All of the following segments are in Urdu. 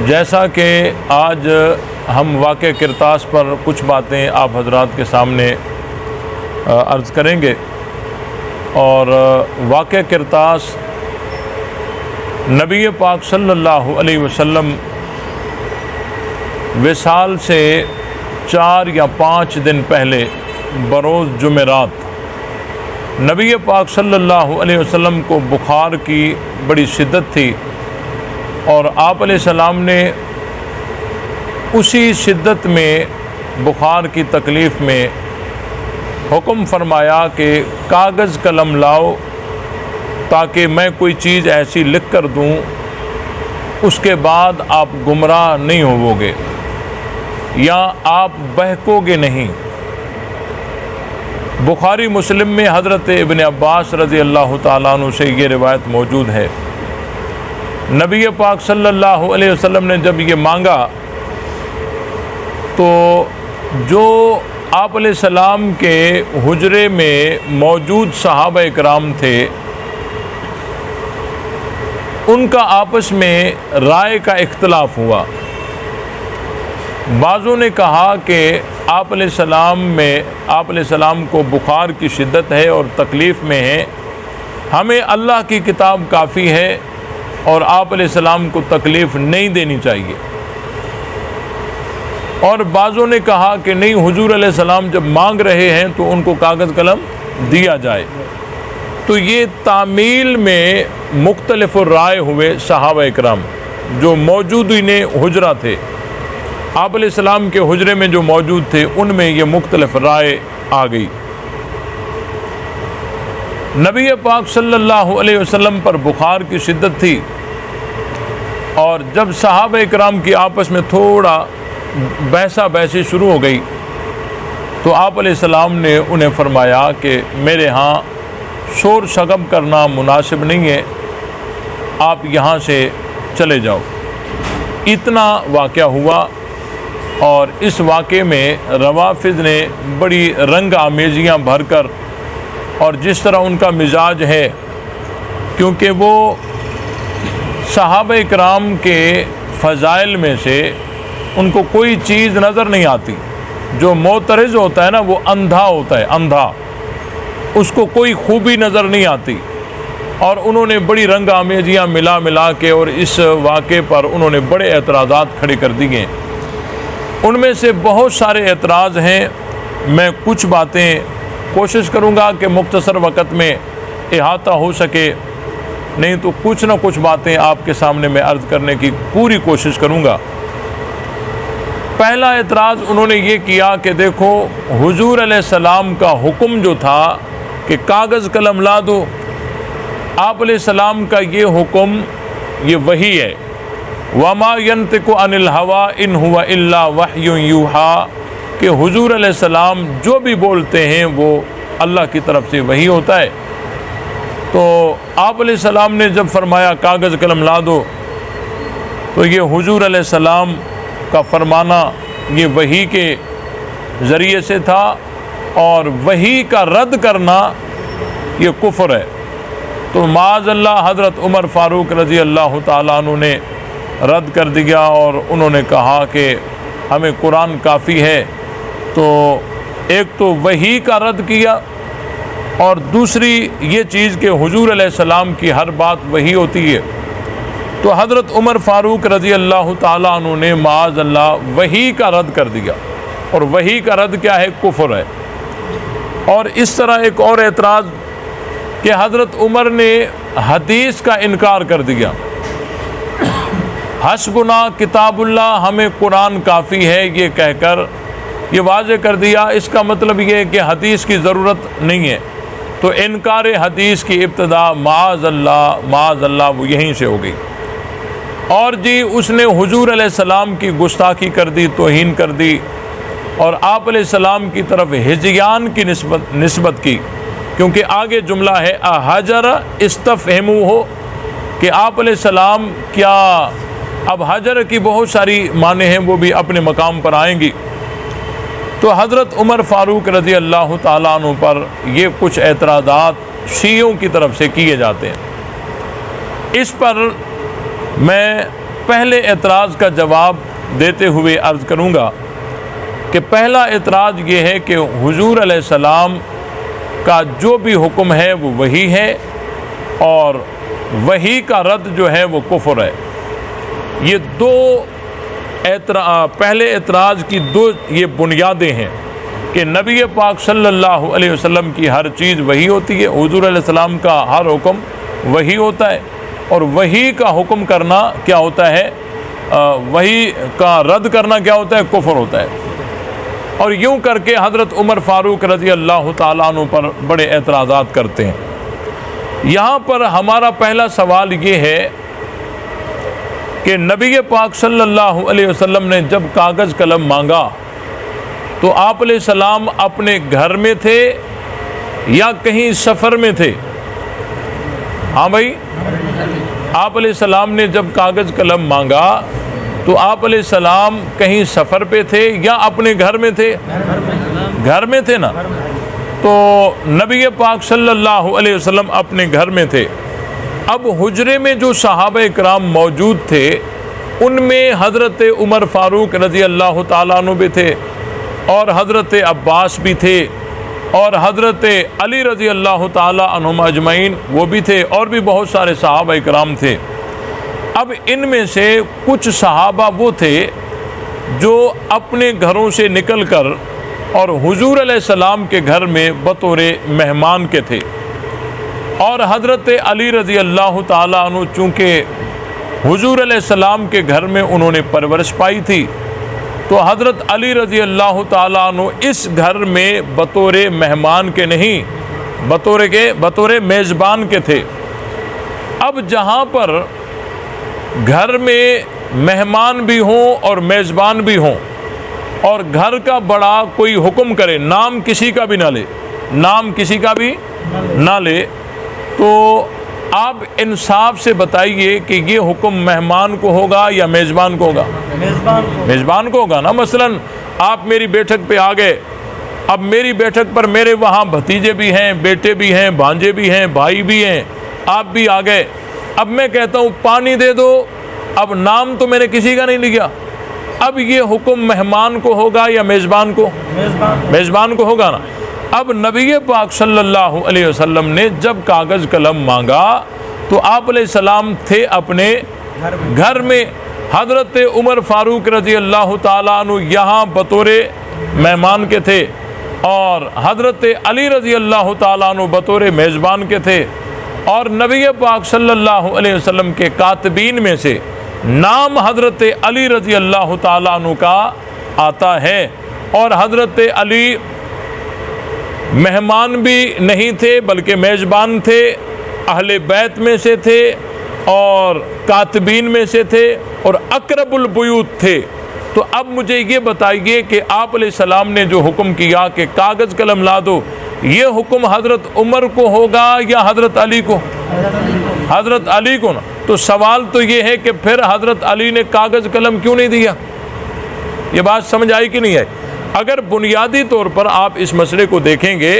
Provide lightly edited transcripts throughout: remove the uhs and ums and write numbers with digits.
جیسا کہ آج ہم واقعہ کرتاس پر کچھ باتیں آپ حضرات کے سامنے عرض کریں گے، اور واقعہ کرتاس نبی پاک صلی اللہ علیہ وسلم وصال سے 4 یا 5 دن پہلے بروز جمعرات نبی پاک صلی اللہ علیہ وسلم کو بخار کی بڑی شدت تھی، اور آپ علیہ السلام نے اسی شدت میں بخار کی تکلیف میں حکم فرمایا کہ کاغذ قلم لاؤ تاکہ میں کوئی چیز ایسی لکھ کر دوں اس کے بعد آپ گمراہ نہیں ہوو گے یا آپ بہکو گے نہیں۔ بخاری مسلم میں حضرت ابن عباس رضی اللہ تعالیٰ عنہ سے یہ روایت موجود ہے، نبی پاک صلی اللہ علیہ وسلم نے جب یہ مانگا تو جو آپ علیہ السلام کے حجرے میں موجود صحابہ اکرام تھے ان کا آپس میں رائے کا اختلاف ہوا۔ بعضوں نے کہا کہ آپ علیہ السلام کو بخار کی شدت ہے اور تکلیف میں ہے، ہمیں اللہ کی کتاب کافی ہے اور آپ علیہ السلام کو تکلیف نہیں دینی چاہیے۔ اور بعضوں نے کہا کہ نہیں، حضور علیہ السلام جب مانگ رہے ہیں تو ان کو کاغذ قلم دیا جائے۔ تو یہ تعمیل میں مختلف رائے ہوئے صحابہ اکرام جو موجودین حجرہ تھے، آپ علیہ السلام کے حجرے میں جو موجود تھے ان میں یہ مختلف رائے آ گئی۔ نبی پاک صلی اللہ علیہ وسلم پر بخار کی شدت تھی، اور جب صحابہ اکرام کی آپس میں تھوڑا بحثہ بحثی شروع ہو گئی تو آپ علیہ السلام نے انہیں فرمایا کہ میرے ہاں شور شغب کرنا مناسب نہیں ہے، آپ یہاں سے چلے جاؤ۔ اتنا واقعہ ہوا، اور اس واقعے میں روافض نے بڑی رنگ آمیزیاں بھر کر، اور جس طرح ان کا مزاج ہے، کیونکہ وہ صحابہ اکرام کے فضائل میں سے ان کو کوئی چیز نظر نہیں آتی۔ جو معترض ہوتا ہے نا وہ اندھا ہوتا ہے، اندھا، اس کو کوئی خوبی نظر نہیں آتی، اور انہوں نے بڑی رنگ آمیزیاں ملا کے اور اس واقعے پر انہوں نے بڑے اعتراضات کھڑے کر دیے۔ ان میں سے بہت سارے اعتراض ہیں، میں کچھ باتیں کوشش کروں گا کہ مختصر وقت میں احاطہ ہو سکے، نہیں تو کچھ نہ کچھ باتیں آپ کے سامنے میں عرض کرنے کی پوری کوشش کروں گا۔ پہلا اعتراض انہوں نے یہ کیا کہ دیکھو، حضور علیہ السلام کا حکم جو تھا کہ کاغذ قلم لا دو، آپ علیہ السلام کا یہ حکم یہ وحی ہے، وَمَا يَنْطِقُ عَنِ الْهَوَىٰ إِنْ هُوَ إِلَّا وَحْيٌ يُوحَىٰ، کہ حضور علیہ السلام جو بھی بولتے ہیں وہ اللہ کی طرف سے وحی ہوتا ہے۔ تو آپ علیہ السلام نے جب فرمایا کاغذ قلم لا دو، تو یہ حضور علیہ السلام کا فرمانا یہ وحی کے ذریعے سے تھا، اور وحی کا رد کرنا یہ کفر ہے۔ تو معاذ اللہ حضرت عمر فاروق رضی اللہ تعالیٰ عنہ نے رد کر دیا، اور انہوں نے کہا کہ ہمیں قرآن کافی ہے۔ تو ایک تو وحی کا رد کیا، اور دوسری یہ چیز کہ حضور علیہ السلام کی ہر بات وحی ہوتی ہے، تو حضرت عمر فاروق رضی اللہ تعالیٰ عنہ نے معاذ اللہ وحی کا رد کر دیا، اور وحی کا رد کیا ہے؟ کفر ہے۔ اور اس طرح ایک اور اعتراض کہ حضرت عمر نے حدیث کا انکار کر دیا، حسبنا کتاب اللہ، ہمیں قرآن کافی ہے یہ کہہ کر یہ واضح کر دیا، اس کا مطلب یہ ہے کہ حدیث کی ضرورت نہیں ہے۔ تو انکار حدیث کی ابتدا معاذ اللہ وہ یہیں سے ہو گئی۔ اور جی اس نے حضور علیہ السلام کی گستاخی کر دی، توہین کر دی، اور آپ علیہ السلام کی طرف ہجیان کی نسبت کی، کیونکہ آگے جملہ ہے احجر استفہموہ، کہ آپ علیہ السلام کیا، اب حجر کی بہت ساری معنی ہیں وہ بھی اپنے مقام پر آئیں گی۔ تو حضرت عمر فاروق رضی اللہ تعالیٰ عنہ پر یہ کچھ اعتراضات شیعوں کی طرف سے کیے جاتے ہیں۔ اس پر میں پہلے اعتراض کا جواب دیتے ہوئے عرض کروں گا کہ پہلا اعتراض یہ ہے کہ حضور علیہ السلام کا جو بھی حکم ہے وہ وحی ہے، اور وحی کا رد جو ہے وہ کفر ہے۔ یہ دو پہلے اعتراض کی دو یہ بنیادیں ہیں کہ نبی پاک صلی اللہ علیہ وسلم کی ہر چیز وحی ہوتی ہے، حضور علیہ السلام کا ہر حکم وحی ہوتا ہے، اور وحی کا حکم کرنا کیا ہوتا ہے، وحی کا رد کرنا کیا ہوتا ہے، کفر ہوتا ہے۔ اور یوں کر کے حضرت عمر فاروق رضی اللہ تعالیٰ عنہ پر بڑے اعتراضات کرتے ہیں۔ یہاں پر ہمارا پہلا سوال یہ ہے کہ نبی پاک صلی اللہ علیہ وسلم نے جب کاغذ قلم مانگا تو آپ علیہ السلام اپنے گھر میں تھے یا کہیں سفر میں تھے؟ ہاں بھائی، آپ علیہ السلام نے جب کاغذ قلم مانگا تو آپ علیہ السلام کہیں سفر پہ تھے یا اپنے گھر میں تھے؟ گھر میں تھے نا۔ تو نبی پاک صلی اللہ علیہ وسلم اپنے گھر میں تھے۔ اب حجرے میں جو صحابہ کرام موجود تھے ان میں حضرت عمر فاروق رضی اللہ تعالیٰ عنہ بھی تھے، اور حضرت عباس بھی تھے، اور حضرت علی رضی اللہ تعالیٰ عنہم اجمعین وہ بھی تھے، اور بھی بہت سارے صحابہ کرام تھے۔ اب ان میں سے کچھ صحابہ وہ تھے جو اپنے گھروں سے نکل کر اور حضور علیہ السلام کے گھر میں بطور مہمان کے تھے، اور حضرت علی رضی اللہ تعالیٰ عنہ چونکہ حضور علیہ السلام کے گھر میں انہوں نے پرورش پائی تھی، تو حضرت علی رضی اللہ تعالیٰ عنہ اس گھر میں بطور مہمان کے نہیں، بطور میزبان کے تھے۔ اب جہاں پر گھر میں مہمان بھی ہوں اور میزبان بھی ہوں، اور گھر کا بڑا کوئی حکم کرے، نام کسی کا بھی نہ لے، نام کسی کا بھی نہ لے، تو آپ انصاف سے بتائیے کہ یہ حکم مہمان کو ہوگا یا میزبان کو ہوگا؟ میزبان کو ہوگا نا۔ مثلا آپ میری بیٹھک پہ آ گئے، اب میری بیٹھک پر میرے وہاں بھتیجے بھی ہیں، بیٹے بھی ہیں، بھانجے بھی ہیں، بھائی بھی ہیں، آپ بھی آ گئے۔ اب میں کہتا ہوں پانی دے دو، اب نام تو میں نے کسی کا نہیں لیا، اب یہ حکم مہمان کو ہوگا یا میزبان کو؟ میزبان کو ہوگا نا۔ اب نبی پاک صلی اللہ علیہ وسلم نے جب کاغذ قلم مانگا تو آپ علیہ السلام تھے اپنے گھر میں، حضرت عمر فاروق رضی اللہ تعالیٰ عنہ یہاں بطور مہمان کے تھے، اور حضرت علی رضی اللہ تعالیٰ عنہ بطور میزبان کے تھے، اور نبی پاک صلی اللہ علیہ وسلم کے کاتبین میں سے نام حضرت علی رضی اللہ تعالیٰ عنہ کا آتا ہے، اور حضرت علی مہمان بھی نہیں تھے بلکہ میزبان تھے، اہل بیت میں سے تھے اور کاتبین میں سے تھے اور اقرب البیوت تھے۔ تو اب مجھے یہ بتائیے کہ آپ علیہ السلام نے جو حکم کیا کہ کاغذ قلم لا دو، یہ حکم حضرت عمر کو ہوگا یا حضرت علی کو؟ حضرت علی کو نا۔ تو سوال تو یہ ہے کہ پھر حضرت علی نے کاغذ قلم کیوں نہیں دیا؟ یہ بات سمجھ آئی کہ نہیں آئی؟ اگر بنیادی طور پر آپ اس مسئلے کو دیکھیں گے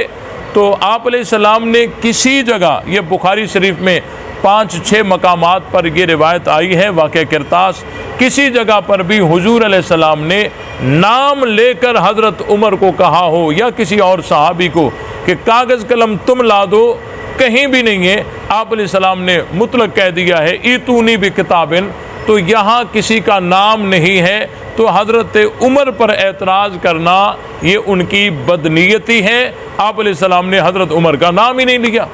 تو آپ علیہ السلام نے کسی جگہ، یہ بخاری شریف میں 5-6 مقامات پر یہ روایت آئی ہے واقعہ کرتاس، کسی جگہ پر بھی حضور علیہ السلام نے نام لے کر حضرت عمر کو کہا ہو یا کسی اور صحابی کو کہ کاغذ قلم تم لا دو، کہیں بھی نہیں ہے۔ آپ علیہ السلام نے مطلق کہہ دیا ہے ایتونی بکتابن، تو یہاں کسی کا نام نہیں ہے، تو حضرت عمر پر اعتراض کرنا یہ ان کی بدنیتی ہے۔ آپ علیہ السلام نے حضرت عمر کا نام ہی نہیں لیا۔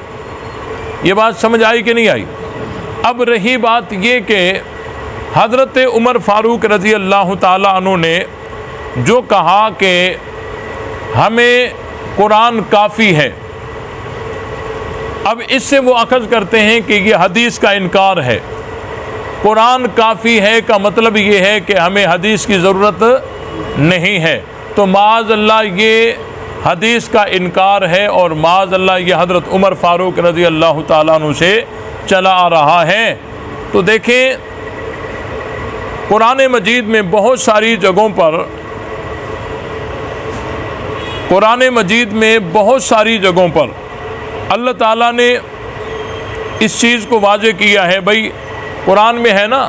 یہ بات سمجھ آئی کہ نہیں آئی؟ اب رہی بات یہ کہ حضرت عمر فاروق رضی اللہ تعالیٰ عنہ نے جو کہا کہ ہمیں قرآن کافی ہے، اب اس سے وہ اخذ کرتے ہیں کہ یہ حدیث کا انکار ہے۔ قرآن کافی ہے کا مطلب یہ ہے کہ ہمیں حدیث کی ضرورت نہیں ہے، تو معاذ اللہ یہ حدیث کا انکار ہے، اور معاذ اللہ یہ حضرت عمر فاروق رضی اللہ تعالیٰ عنہ سے چلا آ رہا ہے۔ تو دیکھیں قرآن مجید میں بہت ساری جگہوں پر، قرآن مجید میں بہت ساری جگہوں پر اللہ تعالیٰ نے اس چیز کو واضح کیا ہے۔ بھائی قرآن میں ہے نا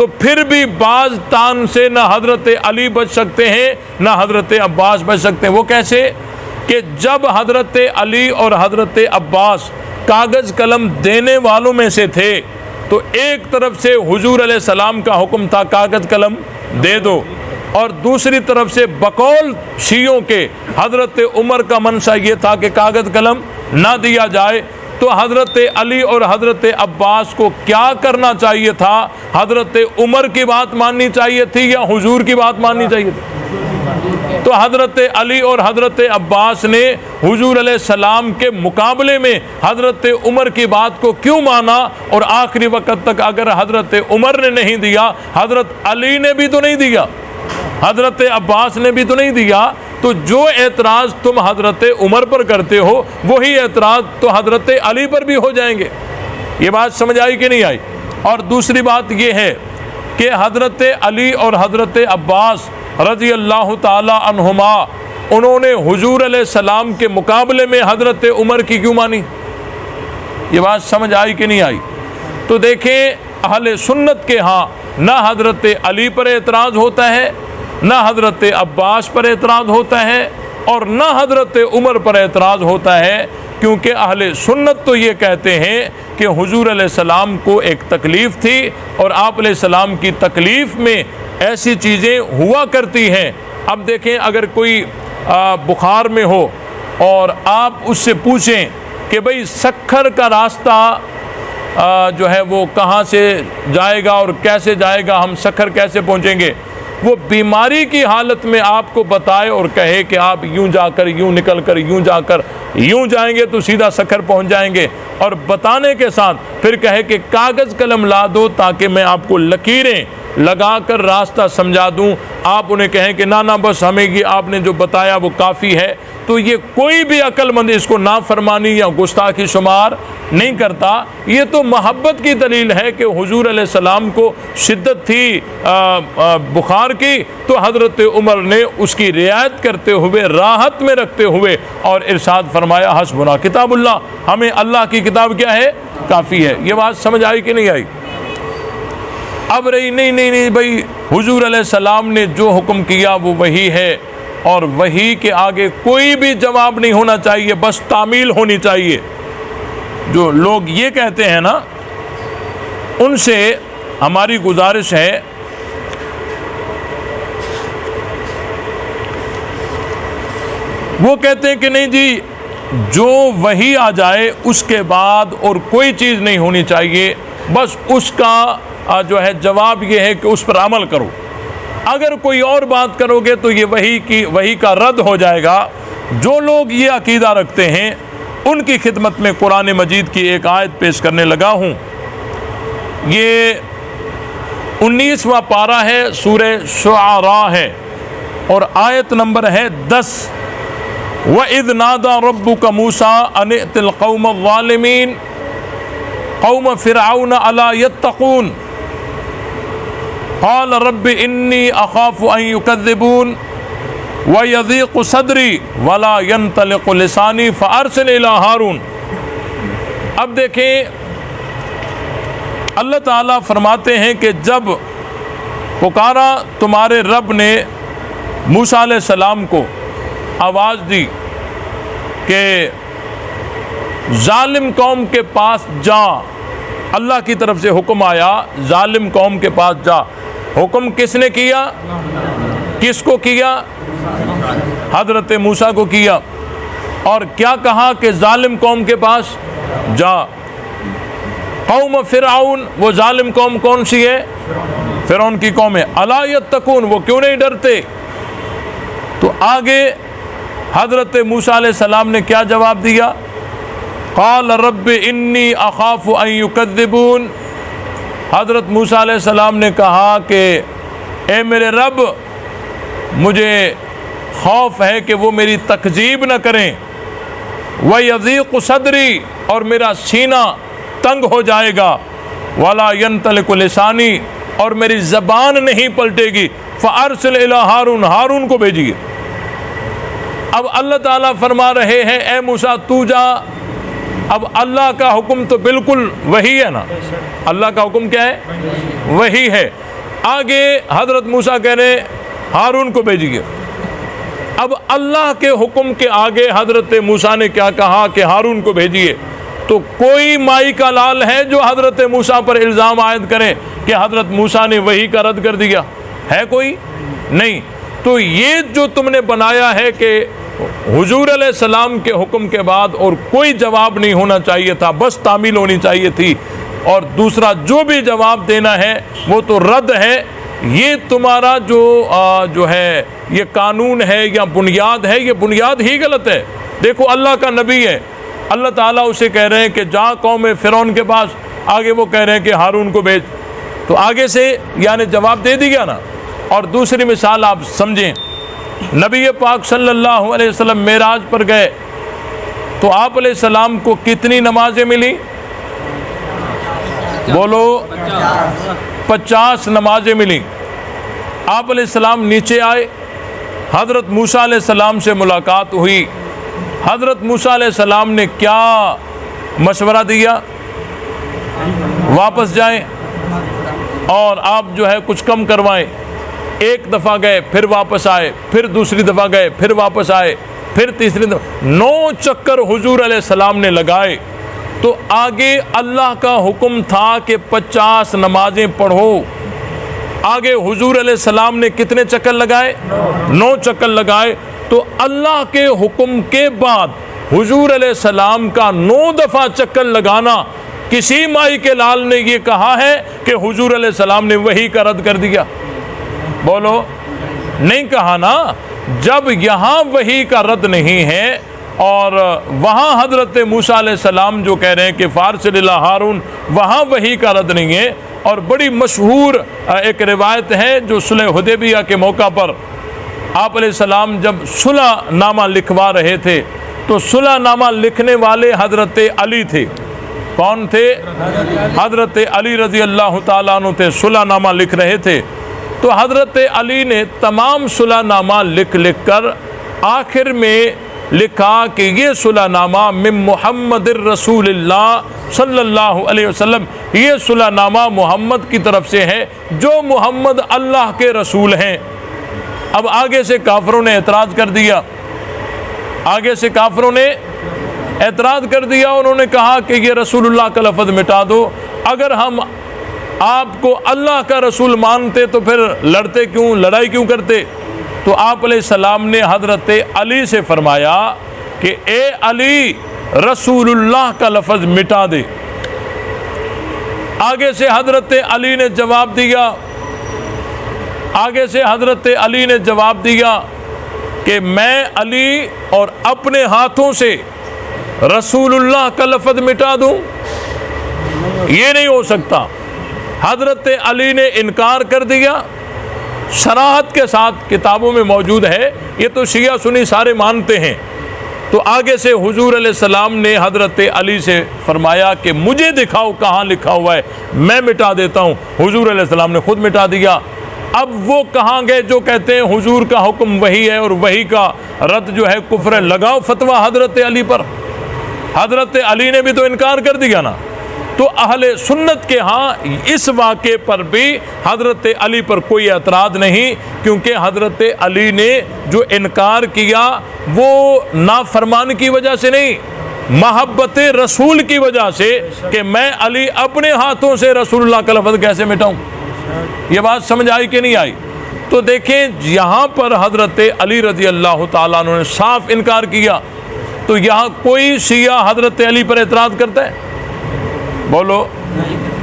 تو پھر بھی بعض تان سے نہ حضرت علی بچ سکتے ہیں نہ حضرت عباس بچ سکتے ہیں۔ وہ کیسے کہ جب حضرت علی اور حضرت عباس کاغذ قلم دینے والوں میں سے تھے تو ایک طرف سے حضور علیہ السلام کا حکم تھا کاغذ قلم دے دو، اور دوسری طرف سے بقول شیعوں کے حضرت عمر کا منشا یہ تھا کہ کاغذ قلم نہ دیا جائے۔ تو حضرت علی اور حضرت عباس کو کیا کرنا چاہیے تھا؟ حضرت عمر کی بات ماننی چاہیے تھی یا حضور کی بات ماننی چاہیے تھی؟ تو حضرت علی اور حضرت عباس نے حضور علیہ السلام کے مقابلے میں حضرت عمر کی بات کو کیوں مانا؟ اور آخری وقت تک اگر حضرت عمر نے نہیں دیا، حضرت علی نے بھی تو نہیں دیا، حضرت عباس نے بھی تو نہیں دیا۔ تو جو اعتراض تم حضرت عمر پر کرتے ہو وہی اعتراض تو حضرت علی پر بھی ہو جائیں گے۔ یہ بات سمجھ آئی کہ نہیں آئی؟ اور دوسری بات یہ ہے کہ حضرت علی اور حضرت عباس رضی اللہ تعالی عنہما انہوں نے حضور علیہ السلام کے مقابلے میں حضرت عمر کی کیوں مانی؟ یہ بات سمجھ آئی کہ نہیں آئی؟ تو دیکھیں اہل سنت کے ہاں نہ حضرت علی پر اعتراض ہوتا ہے، نہ حضرت عباس پر اعتراض ہوتا ہے، اور نہ حضرت عمر پر اعتراض ہوتا ہے، کیونکہ اہل سنت تو یہ کہتے ہیں کہ حضور علیہ السلام کو ایک تکلیف تھی اور آپ علیہ السلام کی تکلیف میں ایسی چیزیں ہوا کرتی ہیں۔ اب دیکھیں اگر کوئی بخار میں ہو اور آپ اس سے پوچھیں کہ بھئی سکھر کا راستہ جو ہے وہ کہاں سے جائے گا اور کیسے جائے گا، ہم سکھر کیسے پہنچیں گے، وہ بیماری کی حالت میں آپ کو بتائے اور کہے کہ آپ یوں جا کر یوں نکل کر یوں جا کر یوں جائیں گے تو سیدھا سکھر پہنچ جائیں گے، اور بتانے کے ساتھ پھر کہے کہ کاغذ قلم لا دو تاکہ میں آپ کو لکیریں لگا کر راستہ سمجھا دوں، آپ انہیں کہیں کہ نہ بس ہمیں یہ آپ نے جو بتایا وہ کافی ہے، تو یہ کوئی بھی عقل مند اس کو نافرمانی یا گستاخی شمار نہیں کرتا۔ یہ تو محبت کی دلیل ہے کہ حضور علیہ السلام کو شدت تھی بخار کی، تو حضرت عمر نے اس کی رعایت کرتے ہوئے راحت میں رکھتے ہوئے اور ارشاد فرمایا حسبنا کتاب اللہ، ہمیں اللہ کی کتاب کیا ہے؟ کافی ہے۔ یہ بات سمجھ آئی کہ نہیں آئی؟ اب رہی نہیں بھائی حضور علیہ السلام نے جو حکم کیا وہ وہی ہے، اور وہی کے آگے کوئی بھی جواب نہیں ہونا چاہیے، بس تعمیل ہونی چاہیے۔ جو لوگ یہ کہتے ہیں نا، ان سے ہماری گزارش ہے وہ کہتے ہیں کہ نہیں جی جو وحی آ جائے اس کے بعد اور کوئی چیز نہیں ہونی چاہیے، بس اس کا جو ہے جواب یہ ہے کہ اس پر عمل کرو، اگر کوئی اور بات کرو گے تو یہ وحی کا رد ہو جائے گا۔ جو لوگ یہ عقیدہ رکھتے ہیں ان کی خدمت میں قرآن مجید کی ایک آیت پیش کرنے لگا ہوں۔ یہ 19واں پارہ ہے، سورہ شعراء ہے، اور آیت نمبر ہے 10۔ وَإِذْ نَادَى رَبُّكَ مُوسَىٰ أَنِ ائْتِ الْقَوْمَ الظَّالِمِينَ قَوْمَ فِرْعَوْنَ أَلَا يَتَّقُونَ قَالَ رَبِّ إِنِّي أَخَافُ أَن يُكَذِّبُونَ وَيَضِيقُ صَدْرِي وَلَا يَنطَلِقُ لِسَانِي فَأَرْسِلْ إِلَىٰ ہارون۔ اب دیکھیں اللہ تعالیٰ فرماتے ہیں کہ جب پکارا تمہارے رب نے موسیٰ علیہ السلام کو، آواز دی کہ ظالم قوم کے پاس جا، اللہ کی طرف سے حکم آیا ظالم قوم کے پاس جا۔ حکم کس نے کیا؟ کس کو کیا؟ حضرت موسیٰ کو کیا۔ اور کیا کہا کہ ظالم قوم کے پاس جا۔ قوم فرعون، وہ ظالم قوم کون سی ہے؟ فرعون کی قوم ہے۔ الا یتقون، وہ کیوں نہیں ڈرتے؟ تو آگے حضرت موسیٰ علیہ السلام نے کیا جواب دیا؟ قال رب انی اخاف ان یکذبون۔ حضرت موسیٰ علیہ السلام نے کہا کہ اے میرے رب، مجھے خوف ہے کہ وہ میری تکذیب نہ کریں، وَيَضِيقُ صَدْرِي، اور میرا سینہ تنگ ہو جائے گا، وَلَا يَنطَلِقُ لِسَانِي، اور میری زبان نہیں پلٹے گی، فَأَرْسِلْ إِلَىٰ ہارون، ہارون کو بھیجیے۔ اب اللہ تعالیٰ فرما رہے ہیں اے موسیٰ تو جا۔ اب اللہ کا حکم تو بالکل وہی ہے نا، اللہ کا حکم کیا ہے؟ وہی ہے۔ آگے حضرت موسیٰ کہہ رہے ہیں ہارون کو بھیجیے. اب اللہ کے حکم کے آگے حضرت موسیٰ نے کیا کہا کہ ہارون کو بھیجیے. تو کوئی مائی کا لال ہے جو حضرت موسیٰ پر الزام عائد کرے کہ حضرت موسیٰ نے وحی کا رد کر دیا؟ ہے کوئی؟ نہیں. تو یہ جو تم نے بنایا ہے کہ حضور علیہ السلام کے حکم کے بعد اور کوئی جواب نہیں ہونا چاہیے تھا، بس تعمیل ہونی چاہیے تھی، اور دوسرا جو بھی جواب دینا ہے وہ تو رد ہے، یہ تمہارا جو ہے یہ قانون ہے یا بنیاد ہے، یہ بنیاد ہی غلط ہے. دیکھو اللہ کا نبی ہے، اللہ تعالیٰ اسے کہہ رہے ہیں کہ جا قوم فرعون کے پاس، آگے وہ کہہ رہے ہیں کہ ہارون کو بھیج. تو آگے سے یعنی جواب دے دیا نا. اور دوسری مثال آپ سمجھیں، نبی پاک صلی اللہ علیہ وسلم معراج پر گئے تو آپ علیہ السلام کو کتنی نمازیں ملی؟ بولو 50 نمازیں ملی. آپ علیہ السلام نیچے آئے، حضرت موسیٰ علیہ السلام سے ملاقات ہوئی. حضرت موسیٰ علیہ السلام نے کیا مشورہ دیا؟ واپس جائیں اور آپ جو ہے کچھ کم کروائیں. ایک دفعہ گئے، پھر واپس آئے، پھر دوسری دفعہ گئے، پھر واپس آئے، پھر تیسری دفعہ 9 چکر حضور علیہ السلام نے لگائے. تو آگے اللہ کا حکم تھا کہ 50 نمازیں پڑھو. آگے حضور علیہ السلام نے کتنے چکر لگائے؟ 9 چکر لگائے. تو اللہ کے حکم کے بعد حضور علیہ السلام کا 9 دفعہ چکر لگانا، کسی مائی کے لال نے یہ کہا ہے کہ حضور علیہ السلام نے وحی کا رد کر دیا؟ بولو، نہیں کہا نا. جب یہاں وحی کا رد نہیں ہے اور وہاں حضرت موسیٰ علیہ السلام جو کہہ رہے ہیں کہ فارسل الی ہارون، وہاں وحی کا رد نہیں ہے. اور بڑی مشہور ایک روایت ہے جو صلح حدیبیہ کے موقع پر آپ علیہ السلام جب صلح نامہ لکھوا رہے تھے تو صلح نامہ لکھنے والے حضرت علی تھے. کون تھے؟ حضرت علی رضی اللہ تعالیٰ عنہ تھے، صلح نامہ لکھ رہے تھے. تو حضرت علی نے تمام صلح نامہ لکھ کر آخر میں لکھا کہ یہ صلح نامہ من محمد الرسول اللہ صلی اللہ علیہ وسلم، یہ صلح نامہ محمد کی طرف سے ہے جو محمد اللہ کے رسول ہیں. اب آگے سے کافروں نے اعتراض کر دیا، اعتراض کر دیا. انہوں نے کہا کہ یہ رسول اللہ کا لفظ مٹا دو. اگر ہم آپ کو اللہ کا رسول مانتے تو پھر لڑتے کیوں، لڑائی کیوں کرتے؟ تو آپ علیہ السلام نے حضرت علی سے فرمایا کہ اے علی، رسول اللہ کا لفظ مٹا دے. آگے سے حضرت علی نے جواب دیا کہ میں علی اور اپنے ہاتھوں سے رسول اللہ کا لفظ مٹا دوں؟ یہ نہیں ہو سکتا. حضرت علی نے انکار کر دیا صراحت کے ساتھ، کتابوں میں موجود ہے، یہ تو شیعہ سنی سارے مانتے ہیں. تو آگے سے حضور علیہ السلام نے حضرت علی سے فرمایا کہ مجھے دکھاؤ کہاں لکھا ہوا ہے، میں مٹا دیتا ہوں. حضور علیہ السلام نے خود مٹا دیا. اب وہ کہاں گئے جو کہتے ہیں حضور کا حکم وحی ہے اور وحی کا رد جو ہے کفر ہے؟ لگاؤ فتویٰ حضرت علی پر. حضرت علی نے بھی تو انکار کر دیا نا. تو اہل سنت کے ہاں اس واقعے پر بھی حضرت علی پر کوئی اعتراض نہیں، کیونکہ حضرت علی نے جو انکار کیا وہ نافرمان کی وجہ سے نہیں، محبت رسول کی وجہ سے، کہ میں علی اپنے ہاتھوں سے رسول اللہ کا لفظ کیسے مٹاؤں. یہ بات سمجھ آئی کہ نہیں آئی؟ تو دیکھیں یہاں پر حضرت علی رضی اللہ تعالیٰ عنہ نے صاف انکار کیا. تو یہاں کوئی شیعہ حضرت علی پر اعتراض کرتا ہے؟ بولو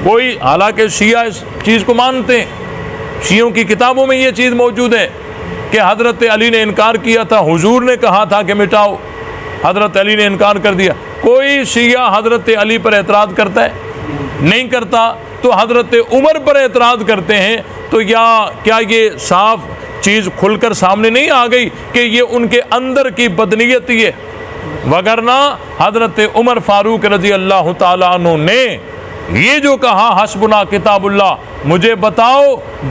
کوئی؟ حالانکہ شیعہ اس چیز کو مانتے ہیں، شیعوں کی کتابوں میں یہ چیز موجود ہے کہ حضرت علی نے انکار کیا تھا، حضور نے کہا تھا کہ مٹاؤ، حضرت علی نے انکار کر دیا. کوئی شیعہ حضرت علی پر اعتراض کرتا ہے؟ نہیں کرتا. تو حضرت عمر پر اعتراض کرتے ہیں. تو کیا یہ صاف چیز کھل کر سامنے نہیں آ گئی کہ یہ ان کے اندر کی بدنیتی ہے؟ وگرنہ حضرت عمر فاروق رضی اللہ تعالیٰ عنہ نے یہ جو کہا حسبنا کتاب اللہ، مجھے بتاؤ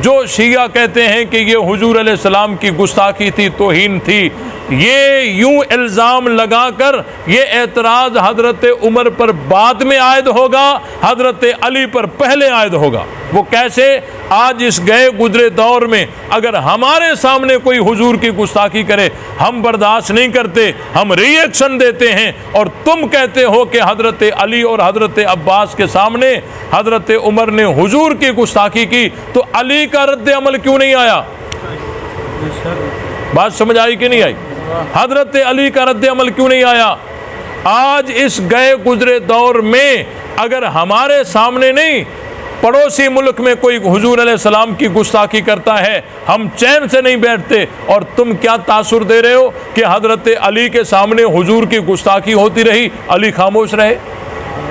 جو شیعہ کہتے ہیں کہ یہ حضور علیہ السلام کی گستاخی تھی، توہین تھی، یہ یوں الزام لگا کر یہ اعتراض حضرت عمر پر بعد میں عائد ہوگا، حضرت علی پر پہلے عائد ہوگا۔ وہ کیسے؟ آج اس گئے گزرے دور میں اگر ہمارے سامنے کوئی حضور کی گستاخی کرے ہم برداشت نہیں کرتے، ہم ری ایکشن دیتے ہیں، اور تم کہتے ہو کہ حضرت علی اور حضرت عباس کے سامنے حضرت عمر نے حضور کی گستاخی کی، تو علی کا رد عمل کیوں نہیں آیا؟ بات سمجھ آئی کہ نہیں آئی؟ حضرت علی کا رد عمل کیوں نہیں آیا؟ آج اس گئے گزرے دور میں اگر ہمارے سامنے نہیں، پڑوسی ملک میں کوئی حضور علیہ السلام کی گستاخی کرتا ہے ہم چین سے نہیں بیٹھتے، اور تم کیا تاثر دے رہے ہو کہ حضرت علی کے سامنے حضور کی گستاخی ہوتی رہی، علی خاموش رہے؟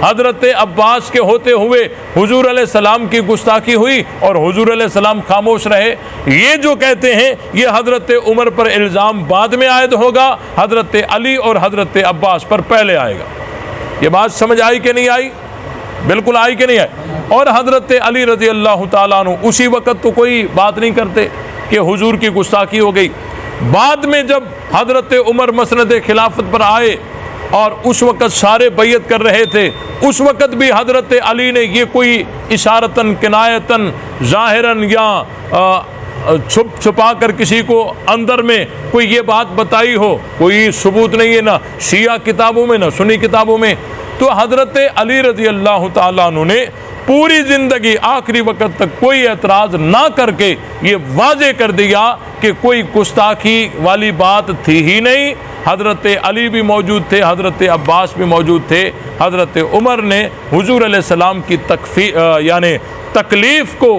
حضرت عباس کے ہوتے ہوئے حضور علیہ السلام کی گستاخی ہوئی اور حضور علیہ السلام خاموش رہے۔ یہ جو کہتے ہیں یہ حضرت عمر پر الزام بعد میں عائد ہوگا، حضرت علی اور حضرت عباس پر پہلے آئے گا۔ یہ بات سمجھ آئی کہ نہیں آئی؟ بالکل آئی کہ نہیں آئی؟ اور حضرت علی رضی اللہ تعالیٰ عنہ اسی وقت تو کوئی بات نہیں کرتے کہ حضور کی گستاخی ہو گئی، بعد میں جب حضرت عمر مسند خلافت پر آئے اور اس وقت سارے بیعت کر رہے تھے، اس وقت بھی حضرت علی نے یہ کوئی اشارتاً کنایتاً ظاہراً یا چھپ چھپا کر کسی کو اندر میں کوئی یہ بات بتائی ہو، کوئی ثبوت نہیں ہے، نہ شیعہ کتابوں میں نہ سنی کتابوں میں۔ تو حضرت علی رضی اللہ تعالیٰ عنہ نے پوری زندگی آخری وقت تک کوئی اعتراض نہ کر کے یہ واضح کر دیا کہ کوئی گستاخی والی بات تھی ہی نہیں۔ حضرت علی بھی موجود تھے، حضرت عباس بھی موجود تھے، حضرت عمر نے حضور علیہ السلام کی تکلیف کو،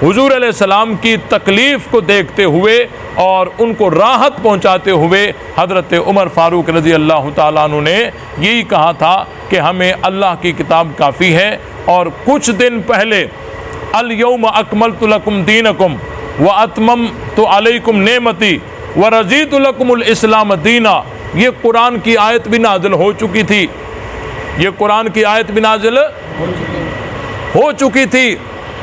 حضور علیہ السلام کی تکلیف کو دیکھتے ہوئے اور ان کو راحت پہنچاتے ہوئے حضرت عمر فاروق رضی اللہ تعالیٰ عنہ نے یہی کہا تھا کہ ہمیں اللہ کی کتاب کافی ہے۔ اور کچھ دن پہلے الیوم اکملت لکم دینکم واتممت علیکم نعمتی ورضیت لکم الاسلام دینا، یہ قرآن کی آیت بھی نازل ہو چکی تھی، یہ قرآن کی آیت بھی نازل ہو چکی تھی۔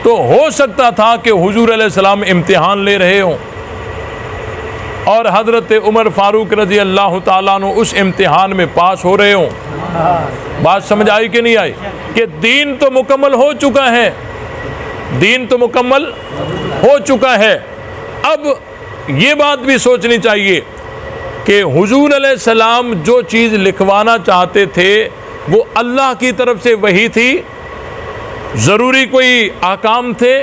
تو ہو سکتا تھا کہ حضور علیہ السلام امتحان لے رہے ہوں اور حضرت عمر فاروق رضی اللہ تعالیٰ عنہ اس امتحان میں پاس ہو رہے ہوں۔ بات سمجھ آئی کہ نہیں آئی؟ کہ دین تو مکمل ہو چکا ہے، دین تو مکمل ہو چکا ہے۔ اب یہ بات بھی سوچنی چاہیے کہ حضور علیہ السلام جو چیز لکھوانا چاہتے تھے وہ اللہ کی طرف سے وحی تھی، ضروری کوئی احکام تھے،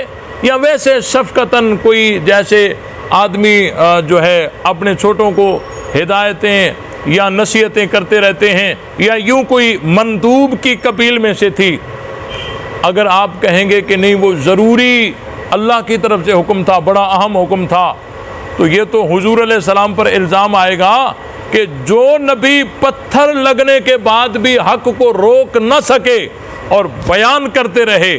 یا ویسے شفقتاً کوئی جیسے آدمی جو ہے اپنے چھوٹوں کو ہدایتیں یا نصیحتیں کرتے رہتے ہیں، یا یوں کوئی مندوب کی قبیل میں سے تھی؟ اگر آپ کہیں گے کہ نہیں وہ ضروری اللہ کی طرف سے حکم تھا، بڑا اہم حکم تھا، تو یہ تو حضور علیہ السلام پر الزام آئے گا کہ جو نبی پتھر لگنے کے بعد بھی حق کو روک نہ سکے اور بیان کرتے رہے،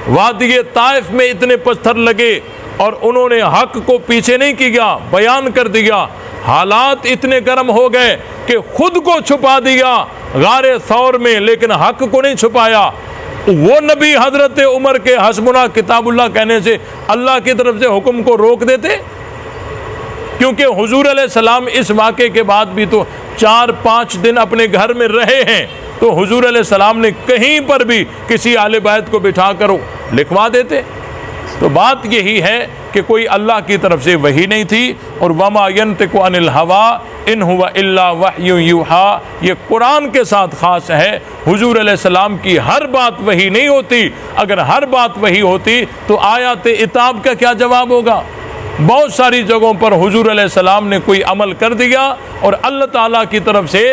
وادی طائف میں اتنے پتھر لگے اور انہوں نے حق کو پیچھے نہیں کیا، بیان کر دیا، حالات اتنے گرم ہو گئے کہ خود کو چھپا دیا غار ثور میں لیکن حق کو نہیں چھپایا۔ وہ نبی حضرت عمر کے حسبنا کتاب اللہ کہنے سے اللہ کی طرف سے حکم کو روک دیتے؟ کیونکہ حضور علیہ السلام اس واقعے کے بعد بھی تو 4-5 دن اپنے گھر میں رہے ہیں، تو حضور علیہ السلام نے کہیں پر بھی کسی اہل بیت کو بٹھا کر لکھوا دیتے۔ تو بات یہی ہے کہ کوئی اللہ کی طرف سے وحی نہیں تھی، اور وما ینطق عن الہوی ان هو الا وحی یوحی، یہ قرآن کے ساتھ خاص ہے۔ حضور علیہ السلام کی ہر بات وحی نہیں ہوتی، اگر ہر بات وحی ہوتی تو آیات عتاب کا کیا جواب ہوگا؟ بہت ساری جگہوں پر حضور علیہ السلام نے کوئی عمل کر دیا اور اللہ تعالیٰ کی طرف سے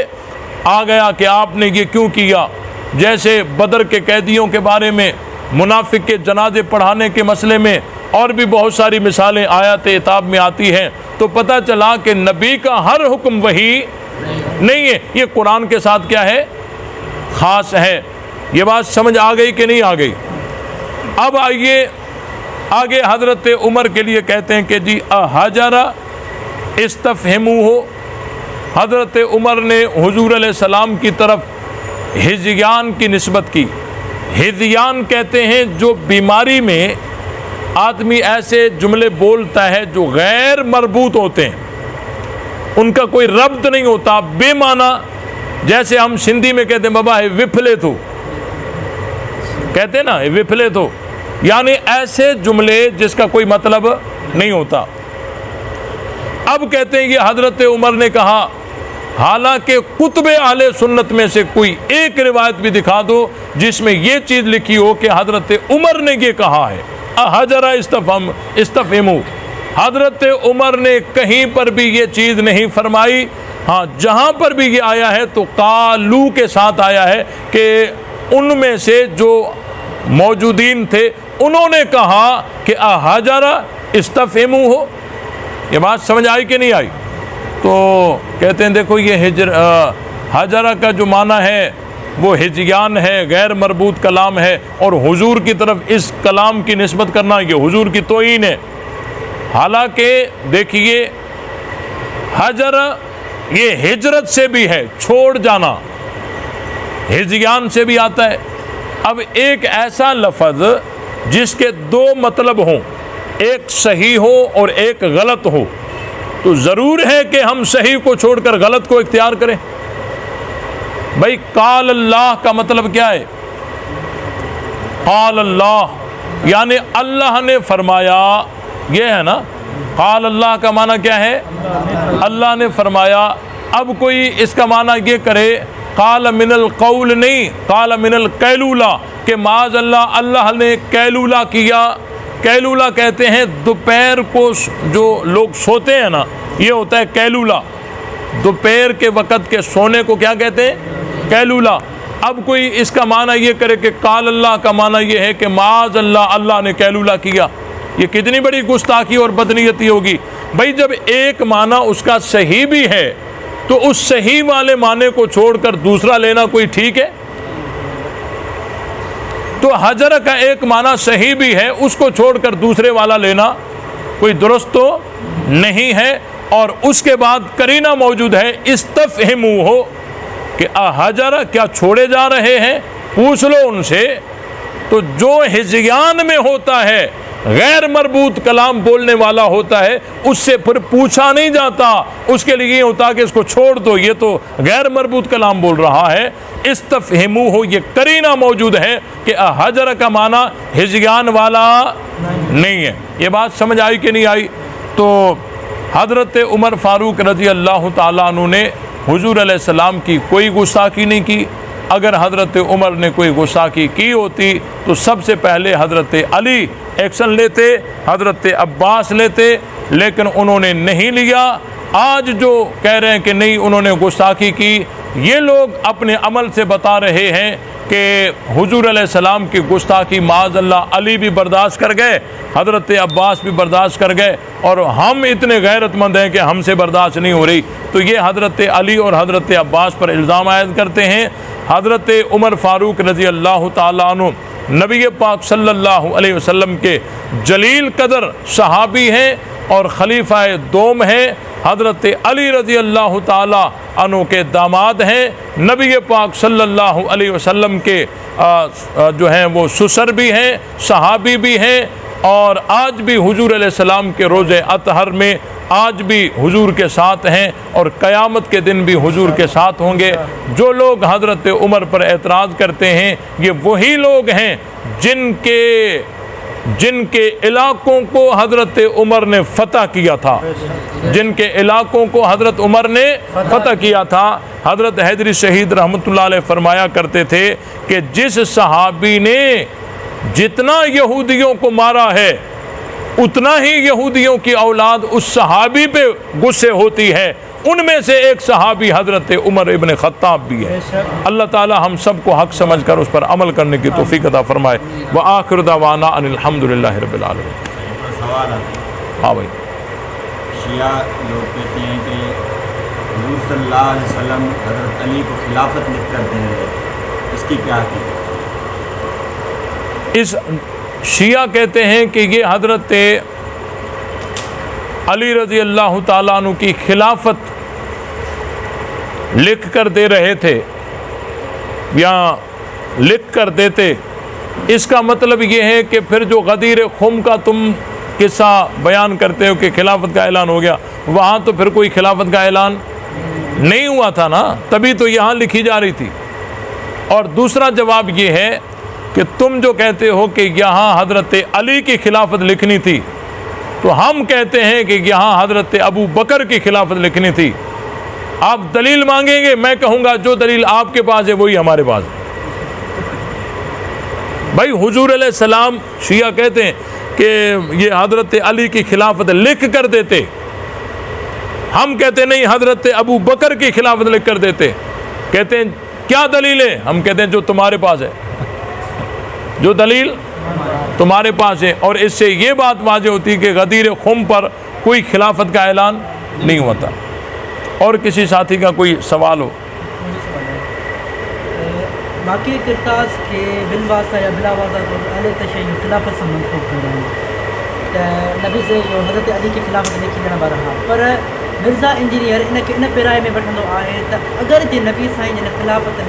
آ گیا کہ آپ نے یہ کیوں کیا، جیسے بدر کے قیدیوں کے بارے میں، منافق کے جنازے پڑھانے کے مسئلے میں، اور بھی بہت ساری مثالیں آیات عتاب میں آتی ہیں۔ تو پتہ چلا کہ نبی کا ہر حکم وحی نہیں ہے، یہ قرآن کے ساتھ کیا ہے؟ خاص ہے۔ یہ بات سمجھ آ گئی کہ نہیں آ گئی؟ اب آئیے آگے حضرت عمر کے لیے کہتے ہیں کہ جی احجر استفہموہ، حضرت عمر نے حضور علیہ السلام کی طرف ہذیان کی نسبت کی۔ ہذیان کہتے ہیں جو بیماری میں آدمی ایسے جملے بولتا ہے جو غیر مربوط ہوتے ہیں، ان کا کوئی ربط نہیں ہوتا، بے معنی، جیسے ہم سندھی میں کہتے ہیں بابا ہے وپھلے تو، کہتے ہیں نا وپھلے تو، یعنی ایسے جملے جس کا کوئی مطلب نہیں ہوتا۔ اب کہتے ہیں یہ حضرت عمر نے کہا، حالانکہ کتب اہل سنت میں سے کوئی ایک روایت بھی دکھا دو جس میں یہ چیز لکھی ہو کہ حضرت عمر نے یہ کہا ہے، حجر استفہموا، حضرت عمر نے کہیں پر بھی یہ چیز نہیں فرمائی۔ ہاں جہاں پر بھی یہ آیا ہے تو قالو کے ساتھ آیا ہے کہ ان میں سے جو موجودین تھے انہوں نے کہا کہ حجر استفہموا ہو۔ یہ بات سمجھ آئی کہ نہیں آئی؟ تو کہتے ہیں دیکھو یہ حجرہ کا جو معنی ہے وہ ہجیان ہے، غیر مربوط کلام ہے، اور حضور کی طرف اس کلام کی نسبت کرنا یہ حضور کی توہین ہے۔ حالانکہ دیکھیے حجر یہ ہجرت سے بھی ہے، چھوڑ جانا، ہجیان سے بھی آتا ہے۔ اب ایک ایسا لفظ جس کے دو مطلب ہوں، ایک صحیح ہو اور ایک غلط ہو، تو ضرور ہے کہ ہم صحیح کو چھوڑ کر غلط کو اختیار کریں۔ بھائی قال اللہ کا مطلب کیا ہے؟ قال اللہ یعنی اللہ نے فرمایا، یہ ہے نا، قال اللہ کا معنی کیا ہے؟ اللہ نے فرمایا۔ اب کوئی اس کا معنی یہ کرے قال من القول نہیں، قال من القیلولہ، کہ معاذ اللہ اللہ نے قیلولہ کیا۔ قیلولہ کہتے ہیں دوپہر کو جو لوگ سوتے ہیں نا، یہ ہوتا ہے قیلولہ، دوپہر کے وقت کے سونے کو کیا کہتے ہیں؟ قیلولہ۔ اب کوئی اس کا معنی یہ کرے کہ قال اللہ کا معنی یہ ہے کہ معاذ اللہ اللہ نے قیلولہ کیا، یہ کتنی بڑی گستاخی اور بدنیتی ہوگی۔ بھائی جب ایک معنی اس کا صحیح بھی ہے تو اس صحیح والے معنی کو چھوڑ کر دوسرا لینا کوئی ٹھیک ہے؟ تو حجر کا ایک معنی صحیح بھی ہے، اس کو چھوڑ کر دوسرے والا لینا کوئی درست تو نہیں ہے۔ اور اس کے بعد قرینہ موجود ہے استفہموا ہو کہ حجر کیا چھوڑے جا رہے ہیں، پوچھ لو ان سے۔ تو جو ہجیان میں ہوتا ہے، غیر مربوط کلام بولنے والا ہوتا ہے، اس سے پھر پوچھا نہیں جاتا، اس کے لیے یہ ہوتا کہ اس کو چھوڑ دو، یہ تو غیر مربوط کلام بول رہا ہے۔ استفہموا ہو یہ قرینہ موجود ہے کہ حجر کا معنی ہجیان والا نہیں ہے۔ یہ بات سمجھ آئی کہ نہیں آئی؟ تو حضرت عمر فاروق رضی اللہ تعالیٰ عنہ نے حضور علیہ السلام کی کوئی گستاخی نہیں کی۔ اگر حضرت عمر نے کوئی گستاخی کی ہوتی تو سب سے پہلے حضرت علی ایکشن لیتے، حضرت عباس لیتے، لیکن انہوں نے نہیں لیا۔ آج جو کہہ رہے ہیں کہ نہیں انہوں نے گستاخی کی، یہ لوگ اپنے عمل سے بتا رہے ہیں کہ حضور علیہ السلام کی گستاخی معاذ اللہ علی بھی برداشت کر گئے، حضرت عباس بھی برداشت کر گئے، اور ہم اتنے غیرت مند ہیں کہ ہم سے برداشت نہیں ہو رہی۔ تو یہ حضرت علی اور حضرت عباس پر الزام عائد کرتے ہیں۔ حضرت عمر فاروق رضی اللہ تعالیٰ عنہ نبی پاک صلی اللہ علیہ وسلم کے جلیل قدر صحابی ہیں اور خلیفہ دوم ہیں۔ حضرت علی رضی اللہ تعالیٰ عنہ کے داماد ہیں، نبی پاک صلی اللہ علیہ وسلم کے جو ہیں وہ سسر بھی ہیں، صحابی بھی ہیں، اور آج بھی حضور علیہ السلام کے روز اطہر میں آج بھی حضور کے ساتھ ہیں، اور قیامت کے دن بھی حضور کے ساتھ ہوں گے۔ جو لوگ حضرت عمر پر اعتراض کرتے ہیں یہ وہی لوگ ہیں جن کے علاقوں کو حضرت عمر نے فتح کیا تھا، جن کے علاقوں کو حضرت عمر نے فتح کیا تھا۔ حضرت حیدری شہید رحمۃ اللہ علیہ فرمایا کرتے تھے کہ جس صحابی نے جتنا یہودیوں کو مارا ہے اتنا ہی یہودیوں کی اولاد اس صحابی پہ غصے ہوتی ہے۔ ان میں سے ایک صحابی حضرت عمر ابن خطاب بھی ہے۔ اللہ تعالی ہم سب کو حق سمجھ کر اس پر عمل کرنے کی توفیق عطا فرمائے۔ وآخر دعوانا ان الحمدللہ رب العالمین۔ سوال ہے، ہاں بھائی، شیعہ لوگ کہتے ہیں کہ حضور صلی اللہ علیہ وسلم حضرت علی کو خلافت لکھ کر دیں گے، اس کی کیا حقیقت؟ اس شیعہ کہتے ہیں کہ یہ حضرت علی رضی اللہ تعالیٰ عنہ کی خلافت لکھ کر دے رہے تھے یا لکھ کر دیتے اس کا مطلب یہ ہے کہ پھر جو غدیر خم کا تم قصہ بیان کرتے ہو کہ خلافت کا اعلان ہو گیا، وہاں تو پھر کوئی خلافت کا اعلان نہیں ہوا تھا نا، تبھی تو یہاں لکھی جا رہی تھی۔ اور دوسرا جواب یہ ہے کہ تم جو کہتے ہو کہ یہاں حضرت علی کی خلافت لکھنی تھی، تو ہم کہتے ہیں کہ یہاں حضرت ابو بکر کی خلافت لکھنی تھی۔ آپ دلیل مانگیں گے، میں کہوں گا جو دلیل آپ کے پاس ہے وہی ہمارے پاس ہے۔ بھائی حضور علیہ السلام، شیعہ کہتے ہیں کہ یہ حضرت علی کی خلافت لکھ کر دیتے، ہم کہتے نہیں حضرت ابو بکر کی خلافت لکھ کر دیتے۔ کہتے ہیں کیا دلیل ہے؟ ہم کہتے ہیں جو تمہارے پاس ہے، جو دلیل تمہارے پاس ہے۔ اور اس سے یہ بات واضح ہوتی ہے کہ غدیر خم پر کوئی خلافت کا اعلان نہیں ہوتا۔ اور کسی ساتھی کا کوئی سوال ہو؟ باقی کرتاز کے بالواسطہ یا بلا واسطہ اہل تشیع خلافت سے منسوخ کر رہے ہیں، نبی سے جو حضرت علی کی خلافت لکھی جانا رہا، پر مرزا انجینئر ان پیرائے میں وٹھندو ہے تو اگر جے نبی سائیں جن خلافت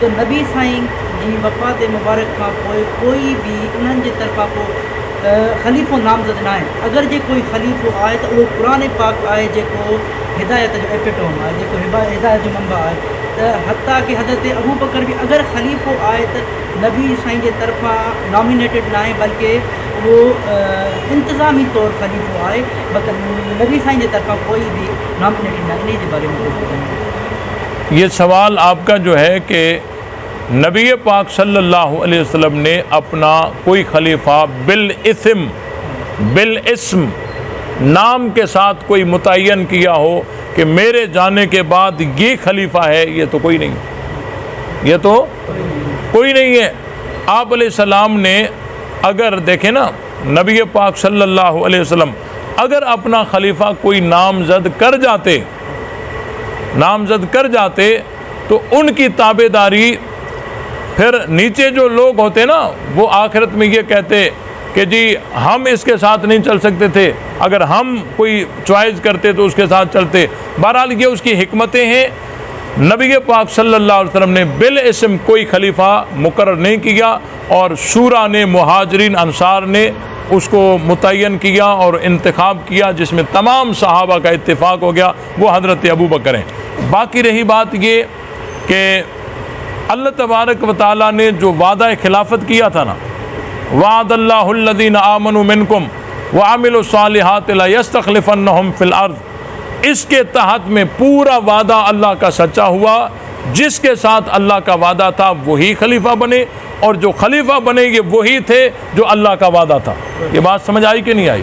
تو نبی سائیں جی وفات مبارک کا کوئی بھی انہن جے طرفا کو خلیفو نامزد نہ ہے۔ اگر جے کوئی خلیفو آئے تو وہ قرآن پاک آئے جو ہدایت جو ایپیٹوم ہے، جو ہدایت جو منبع ہے، تو حتیٰ کہ حضرت ابو بکر بھی اگر خلیفو آئے تو نبی سائیں جے طرفا نامینیٹڈ نہ ہے، بلکہ وہ انتظامی طور خلیفو آئے، نبی سائیں جے طرفا کوئی بھی نامینیٹڈ نہ ہے۔ انہی جے بارے میں یہ سوال آپ کا جو ہے کہ نبی پاک صلی اللہ علیہ وسلم نے اپنا کوئی خلیفہ بالاسم نام کے ساتھ کوئی متعین کیا ہو کہ میرے جانے کے بعد یہ خلیفہ ہے، یہ تو کوئی نہیں، یہ تو کوئی نہیں ہے۔ آپ علیہ السلام نے اگر دیکھیں نا، نبی پاک صلی اللہ علیہ وسلم اگر اپنا خلیفہ کوئی نامزد کر جاتے تو ان کی تابع داری، پھر نیچے جو لوگ ہوتے نا وہ آخرت میں یہ کہتے کہ جی ہم اس کے ساتھ نہیں چل سکتے تھے، اگر ہم کوئی چوائز کرتے تو اس کے ساتھ چلتے۔ بہرحال یہ اس کی حکمتیں ہیں۔ نبی پاک صلی اللہ علیہ وسلم نے بالاسم کوئی خلیفہ مقرر نہیں کیا، اور شورا نے، مہاجرین انصار نے اس کو متعین کیا اور انتخاب کیا، جس میں تمام صحابہ کا اتفاق ہو گیا، وہ حضرت ابو بکر ہیں۔ باقی رہی بات یہ کہ اللہ تبارک و تعالیٰ نے جو وعدہ خلافت کیا تھا نا، وعد اللہ الذین آمنوا منکم وعملوا الصالحات لیستخلفنہم فی الارض، اس کے تحت میں پورا وعدہ اللہ کا سچا ہوا۔ جس کے ساتھ اللہ کا وعدہ تھا وہی خلیفہ بنے، اور جو خلیفہ بنے یہ وہی تھے جو اللہ کا وعدہ تھا۔ یہ بات سمجھ آئی کہ نہیں آئی؟